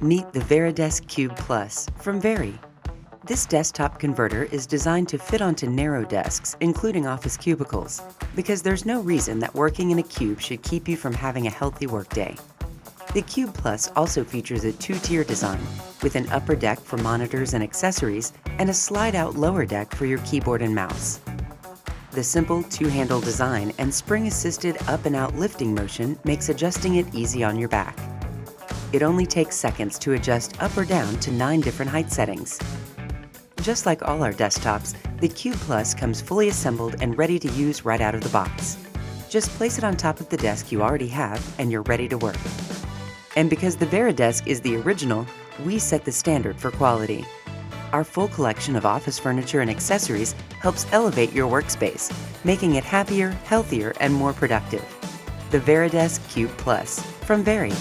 Meet the VariDesk CubePlus from Vari. This desktop converter is designed to fit onto narrow desks, including office cubicles, because there's no reason that working in a cube should keep you from having a healthy workday. The CubePlus also features a two-tier design, with an upper deck for monitors and accessories and a slide-out lower deck for your keyboard and mouse. The simple two-handle design and spring-assisted up and out lifting motion makes adjusting it easy on your back. It only takes seconds to adjust up or down to 9 different height settings. Just like all our desktops, the CubePlus comes fully assembled and ready to use right out of the box. Just place it on top of the desk you already have and you're ready to work. And because the VariDesk is the original, we set the standard for quality. Our full collection of office furniture and accessories helps elevate your workspace, making it happier, healthier, and more productive. The VariDesk CubePlus from Vari.